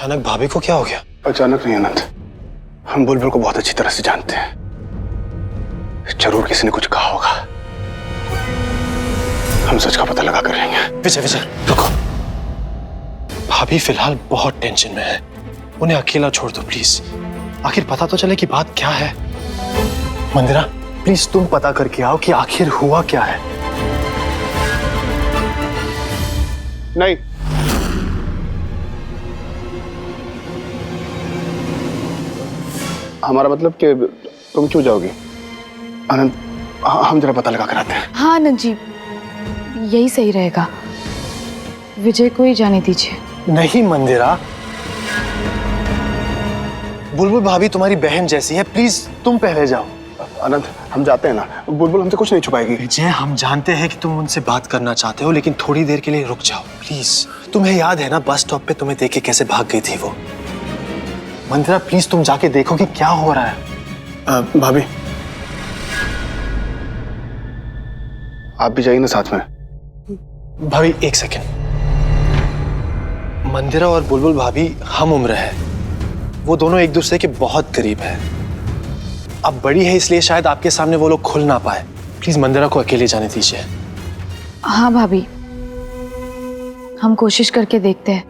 अचानक भाभी को क्या हो गया? अचानक नहीं अनंत, हम बुलबुल को बहुत अच्छी तरह से जानते हैं। जरूर किसी ने कुछ कहा होगा। हम सच का पता लगा कर रहेंगे। विजय विजय रुको, भाभी फिलहाल बहुत टेंशन में है, उन्हें अकेला छोड़ दो प्लीज। आखिर पता तो चले कि बात क्या है। मंदिरा प्लीज तुम पता करके आओ कि आखिर हुआ क्या है। नहीं, हमारा मतलब कि तुम क्यों जाओगी? अनंत, हम जरा पता लगा कर आते हैं। हाँ आनंद जी, यही सही रहेगा। विजय को ही जाने दीजिए। नहीं मंदिरा, बुलबुल भाभी तुम्हारी बहन जैसी है, प्लीज तुम पहले जाओ। अनंत, हम जाते हैं ना, बुलबुल हमसे कुछ नहीं छुपाएगी। विजय हम जानते हैं कि तुम उनसे बात करना चाहते हो, लेकिन थोड़ी देर के लिए रुक जाओ प्लीज। तुम्हें याद है ना बस स्टॉप पे तुम्हें देख के कैसे भाग गई थी वो। मंदिरा प्लीज तुम जाके देखो कि क्या हो रहा है। भाभी, आप भी जाइए ना साथ में। भाभी एक सेकंड, मंदिरा और बुलबुल भाभी हम उम्र है, वो दोनों एक दूसरे के बहुत करीब है। अब बड़ी है इसलिए शायद आपके सामने वो लोग खुल ना पाए। प्लीज मंदिरा को अकेले जाने दीजिए। हाँ भाभी, हम कोशिश करके देखते हैं।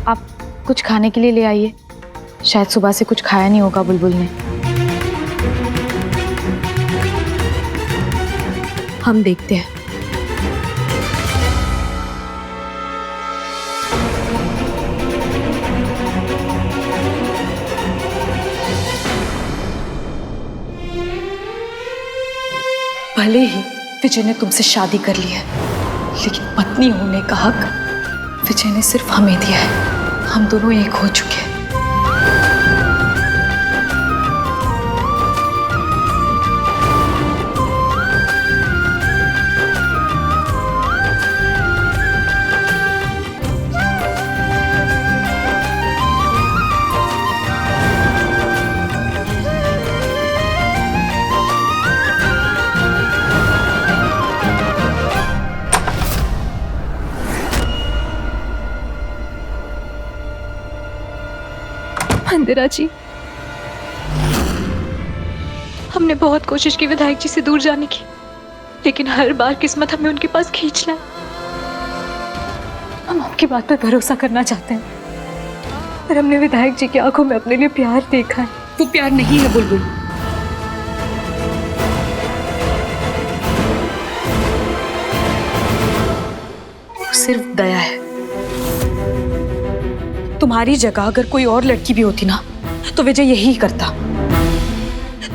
आप कुछ खाने के लिए ले आइए, शायद सुबह से कुछ खाया नहीं होगा बुलबुल ने। हम देखते हैं। भले ही विजय ने तुमसे शादी कर ली है, लेकिन पत्नी होने का हक विजय ने सिर्फ हमें दिया है। हम दोनों एक हो चुके हैं। मंदिरा जी, हमने बहुत कोशिश की विधायक जी से दूर जाने की, लेकिन हर बार किस्मत हमें उनके पास खींच लाए। हम आपकी बात पर भरोसा करना चाहते हैं, पर हमने विधायक जी की आंखों में अपने लिए प्यार देखा है। वो प्यार नहीं है बुलबुल। वो सिर्फ दया है। तुम्हारी जगह अगर कोई और लड़की भी होती ना, तो विजय यही करता।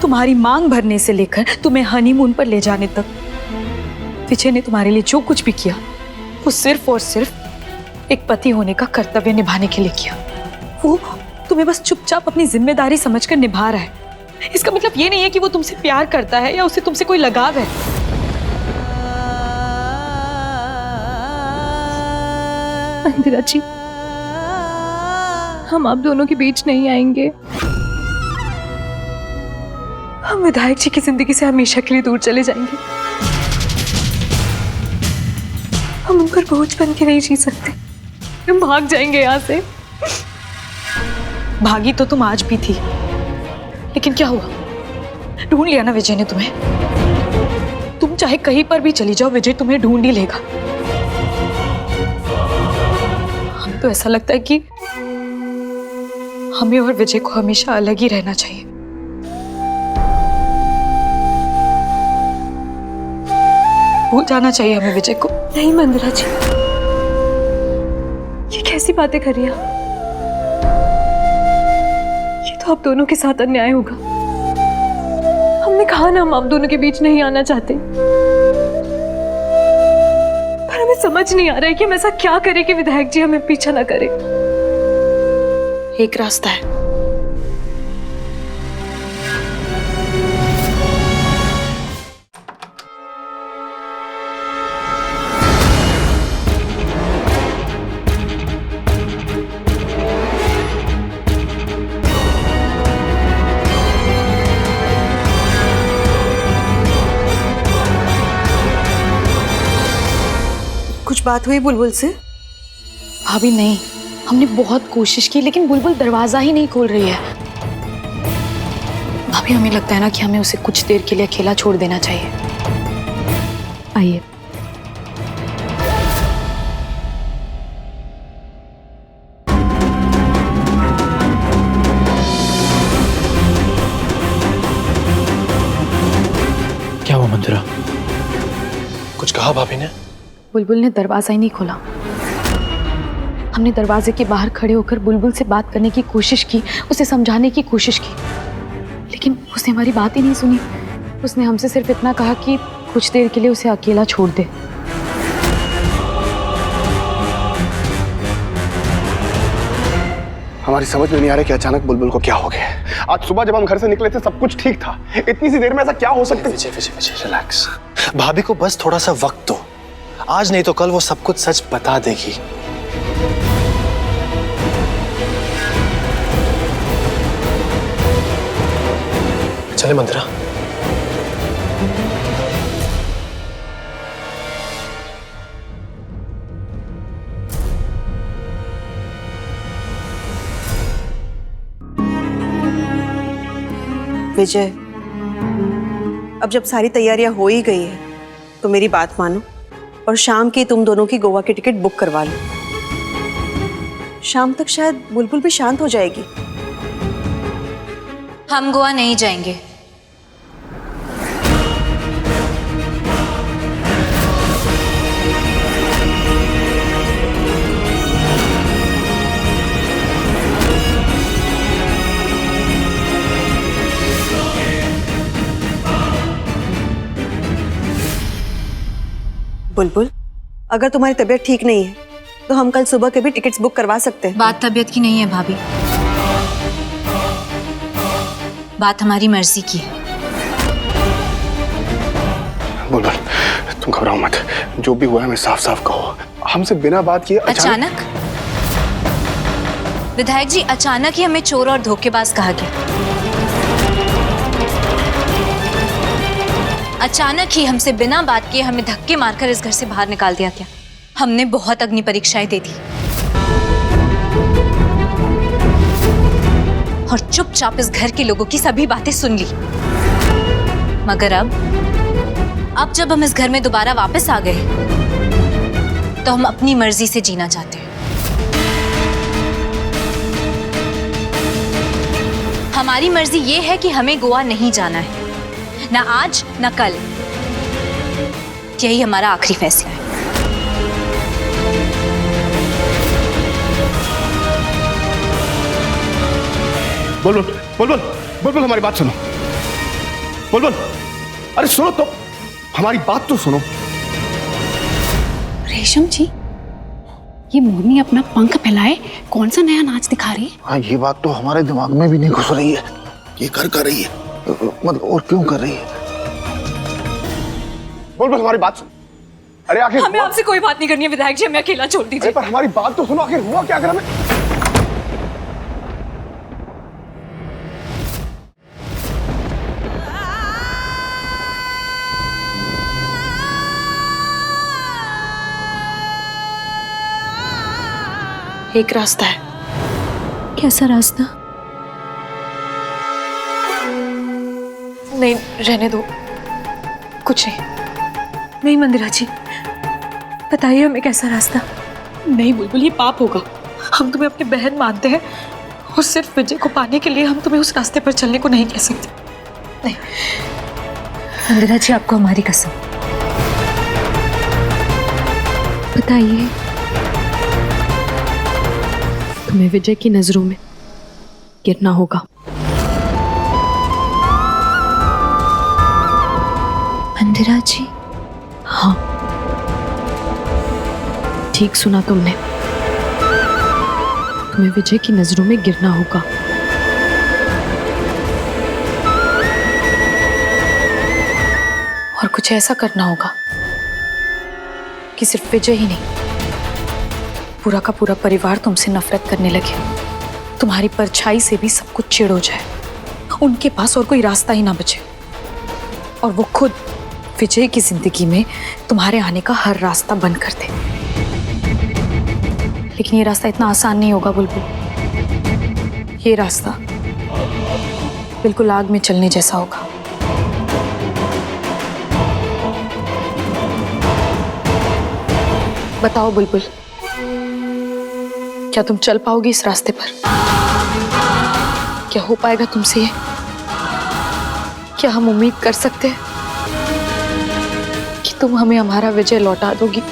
तुम्हारी मांग भरने से लेकर तुम्हें हनीमून पर ले जाने तक विजय ने तुम्हारे लिए जो कुछ भी किया, वो सिर्फ और सिर्फ एक पति होने का कर्तव्य निभाने के लिए किया। वो तुम्हें बस चुपचाप अपनी जिम्मेदारी समझकर निभा रहा है। इसका मतलब ये नहीं है कि वो तुमसे प्यार करता है या उसे तुमसे कोई लगाव है। मंदिरा जी, हम आप दोनों के बीच नहीं आएंगे। हम विधायक जी की जिंदगी से हमेशा के लिए दूर चले जाएंगे। हम उन पर बोझ बन के नहीं जी सकते। हम भाग जाएंगे यहाँ से। भागी तो तुम आज भी थी, लेकिन क्या हुआ? ढूंढ लिया ना विजय ने तुम्हें। तुम चाहे कहीं पर भी चली जाओ, विजय तुम्हें ढूंढ ही लेगा। हम तो ऐसा लगता है कि हमें और विजय को हमेशा अलग ही रहना चाहिए। भूल जाना चाहिए हमें विजय को। नहीं मंदिरा जी, ये कैसी बातें कर रही हैं? ये तो आप दोनों के साथ अन्याय होगा। हमने कहा ना हम आप दोनों के बीच नहीं आना चाहते, पर हमें समझ नहीं आ रहा है कि हम ऐसा क्या करें कि विधायक जी हमें पीछा ना करे। एक रास्ता है। कुछ बात हुई बुलबुल से? भाभी नहीं, हमने बहुत कोशिश की लेकिन बुलबुल दरवाजा ही नहीं खोल रही है। भाभी हमें लगता है ना कि हमें उसे कुछ देर के लिए अकेला छोड़ देना चाहिए। आइए। क्या हुआ मंदिरा? कुछ कहा भाभी ने? बुलबुल ने दरवाजा ही नहीं खोला। हमने दरवाजे के बाहर खड़े होकर बुलबुल से बात करने की कोशिश की, उसे समझाने की कोशिश की, लेकिन उसने हमारी बात ही नहीं सुनी। उसने हमसे सिर्फ इतना कहा कि कुछ देर के लिए उसे अकेला छोड़ दे। हमारी समझ में नहीं आ रहा कि अचानक बुलबुल को क्या हो गया। आज सुबह जब हम घर से निकले थे सब कुछ ठीक था, इतनी सी देर में ऐसा क्या हो सकता है? विजय विजय विजय रिलैक्स। भाभी को बस थोड़ा सा वक्त दो। आज नहीं तो कल वो सब कुछ सच बता देगी। चले मंदिरा। विजय, अब जब सारी तैयारियां हो ही गई है तो मेरी बात मानो और शाम की तुम दोनों की गोवा की टिकट बुक करवा लो। शाम तक शायद बुलबुल भी शांत हो जाएगी। हम गोवा नहीं जाएंगे। बुलबुल, अगर तुम्हारी तबीयत ठीक नहीं है तो हम कल सुबह के भी टिकट्स बुक करवा सकते हैं। बात तबीयत की नहीं है भाभी, बात हमारी मर्जी की है। बुलबुल, तुम घबराओ मत, जो भी हुआ है हमें साफ साफ कहो। हमसे बिना बात किए अचानक? विधायक जी, अचानक ही हमें चोर और धोखेबाज कहा गया। अचानक ही हमसे बिना बात किए हमें धक्के मारकर इस घर से बाहर निकाल दिया गया। हमने बहुत अग्नि परीक्षाएं दे दी और चुपचाप इस घर के लोगों की सभी बातें सुन ली। मगर अब जब हम इस घर में दोबारा वापस आ गए तो हम अपनी मर्जी से जीना चाहते हैं। हमारी मर्जी ये है कि हमें गोवा नहीं जाना है, ना आज ना कल। यही हमारा आखिरी फैसला है। बुलबुल, बुलबुल, बुलबुल, हमारी बात सुनो। बुलबुल, अरे सुनो तो, हमारी बात तो सुनो। रेशम जी, ये मोरनी अपना पंख फैलाए कौन सा नया नाच दिखा रही है? हाँ, ये बात तो हमारे दिमाग में भी नहीं घुस रही है। ये कर रही है, मतलब और क्यों कर रही है? बुलबुल, हमारी बात सुनो। अरे आखिर हमें आपसे कोई बात नहीं करनी है विधायक जी, हमें अकेला छोड़ दीजिए। पर हमारी बात तो सुनो, आखिर हुआ क्या? अगर हमें एक रास्ता है। कैसा रास्ता? नहीं, रहने दो, कुछ नहीं। नहीं मंदिरा जी, बताइए हमें कैसा रास्ता। नहीं बुलबुल, ये पाप होगा। हम तुम्हें अपनी बहन मानते हैं और सिर्फ विजय को पाने के लिए हम तुम्हें उस रास्ते पर चलने को नहीं कह सकते। नहीं मंदिरा जी, आपको हमारी कसम। बताइए। तुम्हें विजय की नजरों में गिरना होगा। मंदिरा जी? हाँ, ठीक सुना तुमने। तुम्हें विजय की नजरों में गिरना होगा। और कुछ ऐसा करना होगा कि सिर्फ विजय ही नहीं, पूरा का पूरा परिवार तुमसे नफरत करने लगे। तुम्हारी परछाई से भी सब कुछ चिढ़ हो जाए, उनके पास और कोई रास्ता ही ना बचे, और वो खुद विजय की जिंदगी में तुम्हारे आने का हर रास्ता बंद कर दे। लेकिन ये रास्ता इतना आसान नहीं होगा बुलबुल। ये रास्ता बिल्कुल आग में चलने जैसा होगा। बताओ बुलबुल, क्या तुम चल पाओगी इस रास्ते पर? क्या हो पाएगा तुमसे ये? क्या हम उम्मीद कर सकते हैं कि तुम हमें हमारा विजय लौटा दोगी?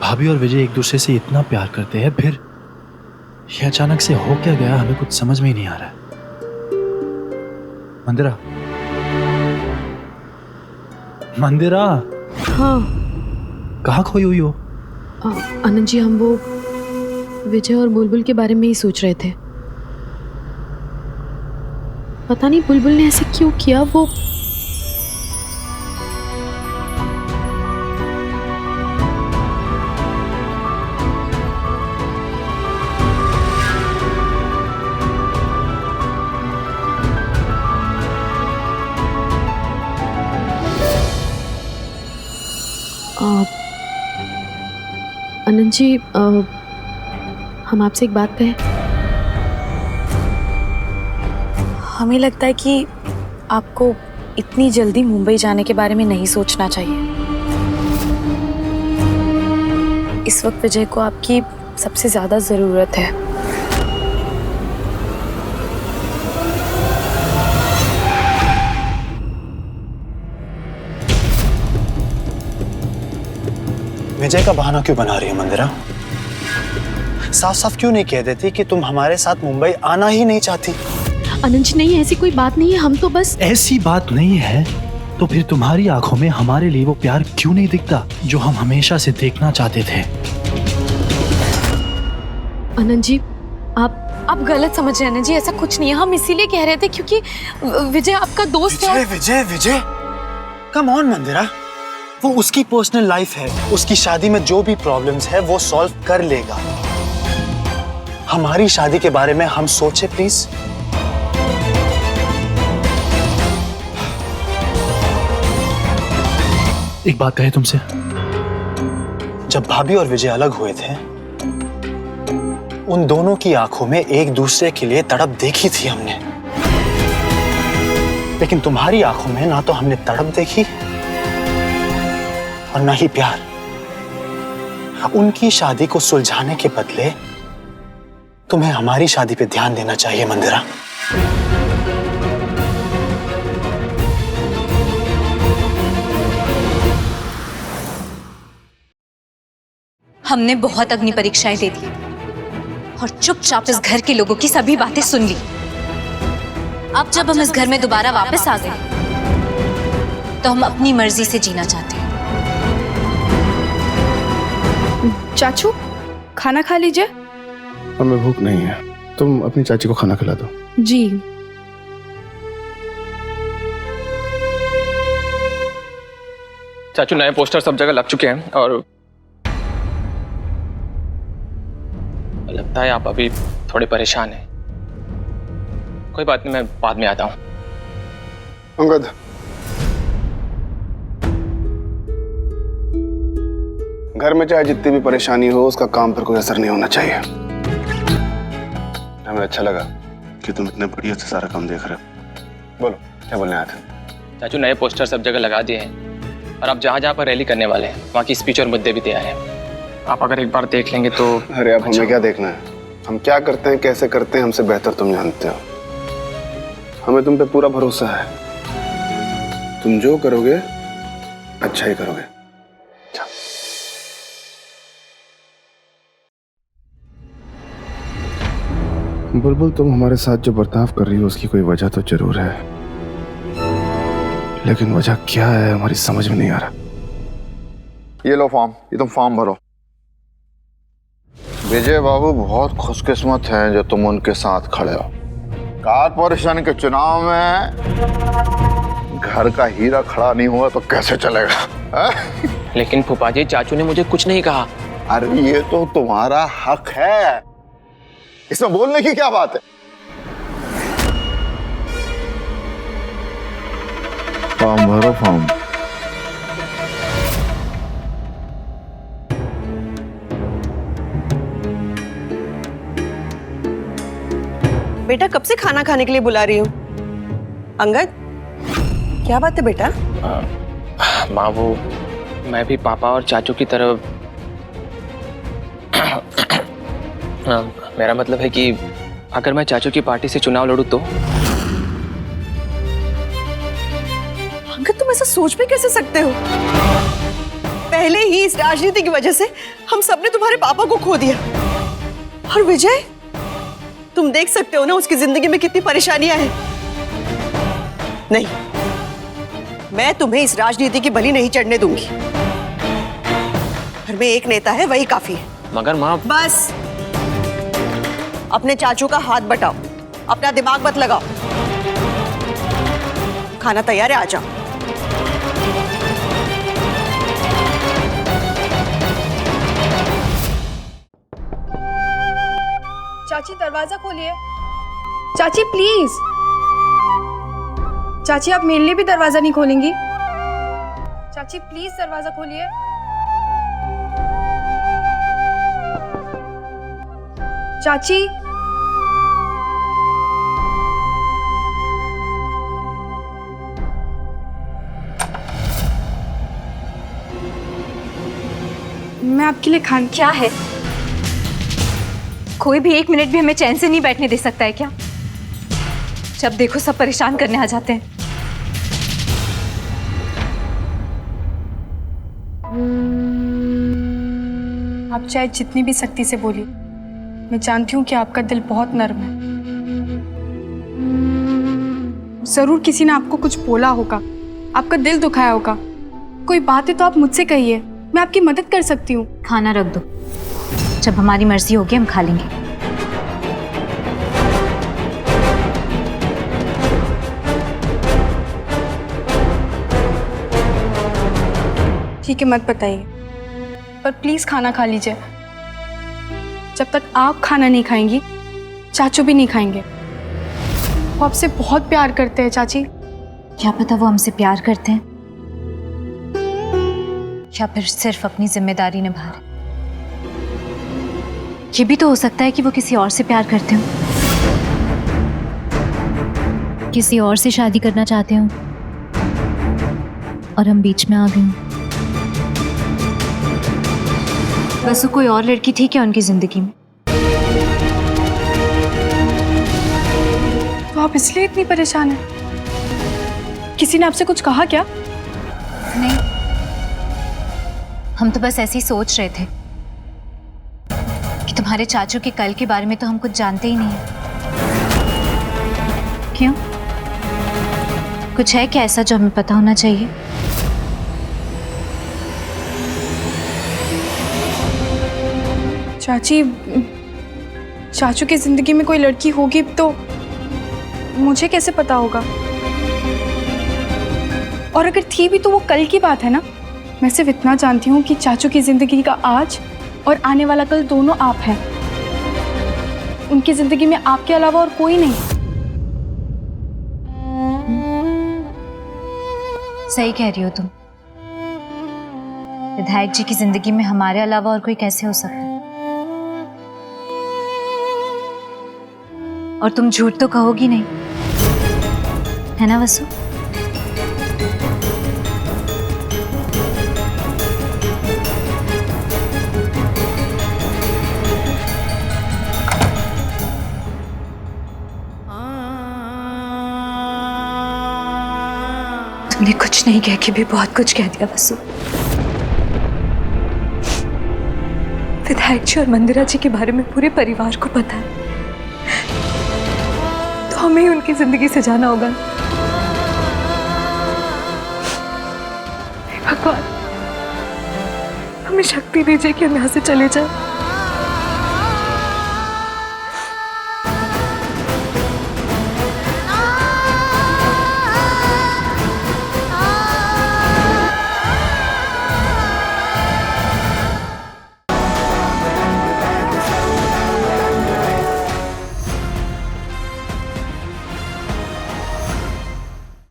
भाभी और विजय एक दूसरे से इतना प्यार करते हैं, फिर ये अचानक से हो क्या गया, हमें कुछ समझ में ही नहीं आ रहा है। मंदिरा, मंदिरा, हाँ कहाँ खोई हुई हो? आनंद जी, हम वो विजय और बुलबुल के बारे में ही सोच रहे थे। पता नहीं बुलबुल ने ऐसे क्यों किया। वो आनंद जी, हम आपसे एक बात कहें। हमें लगता है कि आपको इतनी जल्दी मुंबई जाने के बारे में नहीं सोचना चाहिए। इस वक्त विजय को आपकी सबसे ज्यादा जरूरत है। विजय का बहाना क्यों बना रही है मंदिरा? साफ साफ क्यों नहीं कह देती कि तुम हमारे साथ मुंबई आना ही नहीं चाहती? आनंद जी, नहीं, ऐसी कोई बात नहीं है। हम तो बस ऐसी बात नहीं है तो फिर तुम्हारी आंखों में हमारे लिए वो प्यार क्यों नहीं दिखता जो हम हमेशा से देखना चाहते थे? आनंद जी, आप गलत समझ रहे हैं जी। ऐसा कुछ नहीं है। हम इसीलिए कह रहे थे क्योंकि विजय आपका दोस्त है। विजय विजय कम ऑन मंदिरा, वो उसकी पर्सनल लाइफ है। उसकी शादी में जो भी प्रॉब्लम्स है वो सॉल्व कर लेगा। हमारी शादी के बारे में हम सोचे प्लीज। एक बात कहे तुमसे, जब भाभी और विजय अलग हुए थे, उन दोनों की आंखों में एक दूसरे के लिए तड़प देखी थी हमने, लेकिन तुम्हारी आंखों में ना तो हमने तड़प देखी और ना ही प्यार। उनकी शादी को सुलझाने के बदले तुम्हें हमारी शादी पे ध्यान देना चाहिए मंदिरा। हमने बहुत अग्नि परीक्षाएं दे दी और चुपचाप इस घर के लोगों की सभी बातें सुन ली। अब जब हम इस घर में दोबारा वापस आ गए तो हम अपनी मर्जी से जीना चाहते हैं। चाचू, खाना खा लीजिए। हमें भूख नहीं है, तुम अपनी चाची को खाना खिला दो। जी। चाचू, नए पोस्टर सब जगह लग चुके हैं और लगता है आप अभी थोड़े परेशान हैं। कोई बात नहीं, मैं बाद में आता हूँ। अंगद, घर में चाहे जितनी भी परेशानी हो, उसका काम पर कोई असर नहीं होना चाहिए। हमें अच्छा लगा कि तुम इतने बढ़िया से सारा काम देख रहे हो। बोलो, क्या बोलने आए थे? चाचू, नए पोस्टर सब जगह लगा दिए हैं और आप जहाँ जहाँ पर रैली करने वाले हैं वहाँ की स्पीच और मुद्दे भी तैयार हैं। आप अगर एक बार देख लेंगे तो। अरे अब हमें क्या देखना है? हम क्या करते हैं, कैसे करते हैं, हमसे बेहतर तुम जानते हो। हमें तुम पे पूरा भरोसा है। तुम जो करोगे अच्छा ही करोगे। बुलबुल, तुम हमारे साथ जो बर्ताव कर रही हो उसकी कोई वजह तो जरूर है, लेकिन वजह क्या है हमारी समझ में नहीं आ रहा। ये लो फॉर्म, ये तुम फॉर्म भरो। विजय बाबू बहुत खुशकिस्मत हैं जो तुम उनके साथ खड़े हो। कारपोरेशन के चुनाव में घर का हीरा खड़ा नहीं हुआ तो कैसे चलेगा? लेकिन फूफा जी, चाचू ने मुझे कुछ नहीं कहा। अरे ये तो तुम्हारा हक है, इसमें बोलने की क्या बात है? फॉर्म भरो, फॉर्म। बेटा कब से खाना खाने के लिए बुला रही हूँ? अंगद, क्या बात है बेटा? माँ, वो मैं भी पापा और चाचू की तरह मेरा मतलब है कि अगर मैं चाचू की पार्टी से चुनाव लड़ूं तो? अंगद, तुम ऐसा सोच भी कैसे सकते हो? पहले ही इस राजनीति की वजह से हम सबने तुम्हारे पापा को खो दिया। और विजय, तुम देख सकते हो ना उसकी जिंदगी में कितनी परेशानियां हैं। नहीं, मैं तुम्हें इस राजनीति की बलि नहीं चढ़ने दूंगी। घर में एक नेता है, वही काफी है। मगर माँ, बस अपने चाचू का हाथ बटाओ, अपना दिमाग मत लगाओ। खाना तैयार है, आ जाओ। चाची दरवाजा खोलिए। चाची प्लीज। चाची आप मेरे लिए भी दरवाजा नहीं खोलेंगी? चाची प्लीज दरवाजा खोलिए। चाची, मैं आपके लिए खाना। क्या है? कोई भी एक मिनट भी हमें चैन से नहीं बैठने दे सकता है क्या? जब देखो सब परेशान करने आ जाते हैं। आप चाहे जितनी भी सख्ती से बोलिए, मैं जानती हूँ कि आपका दिल बहुत नर्म है। जरूर किसी ने आपको कुछ बोला होगा, आपका दिल दुखाया होगा। कोई बात है तो आप मुझसे कहिए, मैं आपकी मदद कर सकती हूँ। खाना रख दो, जब हमारी मर्जी होगी हम खा लेंगे। ठीक है, मत बताइए, पर प्लीज खाना खा लीजिए। जब तक आप खाना नहीं खाएंगी, चाचू भी नहीं खाएंगे। वो आपसे बहुत प्यार करते हैं चाची। क्या पता वो हमसे प्यार करते हैं या फिर सिर्फ अपनी जिम्मेदारी निभा रहे। ये भी तो हो सकता है कि वो किसी और से प्यार करते हो, किसी और से शादी करना चाहते हो और हम बीच में आ गए। बस कोई और लड़की थी क्या उनकी जिंदगी में? तो आप इसलिए इतनी परेशान हैं? किसी ने आपसे कुछ कहा क्या? नहीं, हम तो बस ऐसे ही सोच रहे थे कि तुम्हारे चाचू के कल के बारे में तो हम कुछ जानते ही नहीं है। क्यों? कुछ है क्या ऐसा जो हमें पता होना चाहिए? चाची, चाचू की जिंदगी में कोई लड़की होगी तो मुझे कैसे पता होगा? और अगर थी भी तो वो कल की बात है ना। मैं सिर्फ इतना जानती हूँ कि चाचू की जिंदगी का आज और आने वाला कल दोनों आप हैं। उनकी जिंदगी में आपके अलावा और कोई नहीं। सही कह रही हो तुम। विधायक जी की जिंदगी में हमारे अलावा और कोई कैसे हो सकता है? और तुम झूठ तो कहोगी नहीं, है ना वसु? तुमने कुछ नहीं कह के भी बहुत कुछ कह दिया वसु। विधायक जी और मंदिरा जी के बारे में पूरे परिवार को पता है, तो हमें ही उनकी जिंदगी से जाना होगा। भगवान, हमें शक्ति दीजिए कि हम यहाँ से चले जाएं।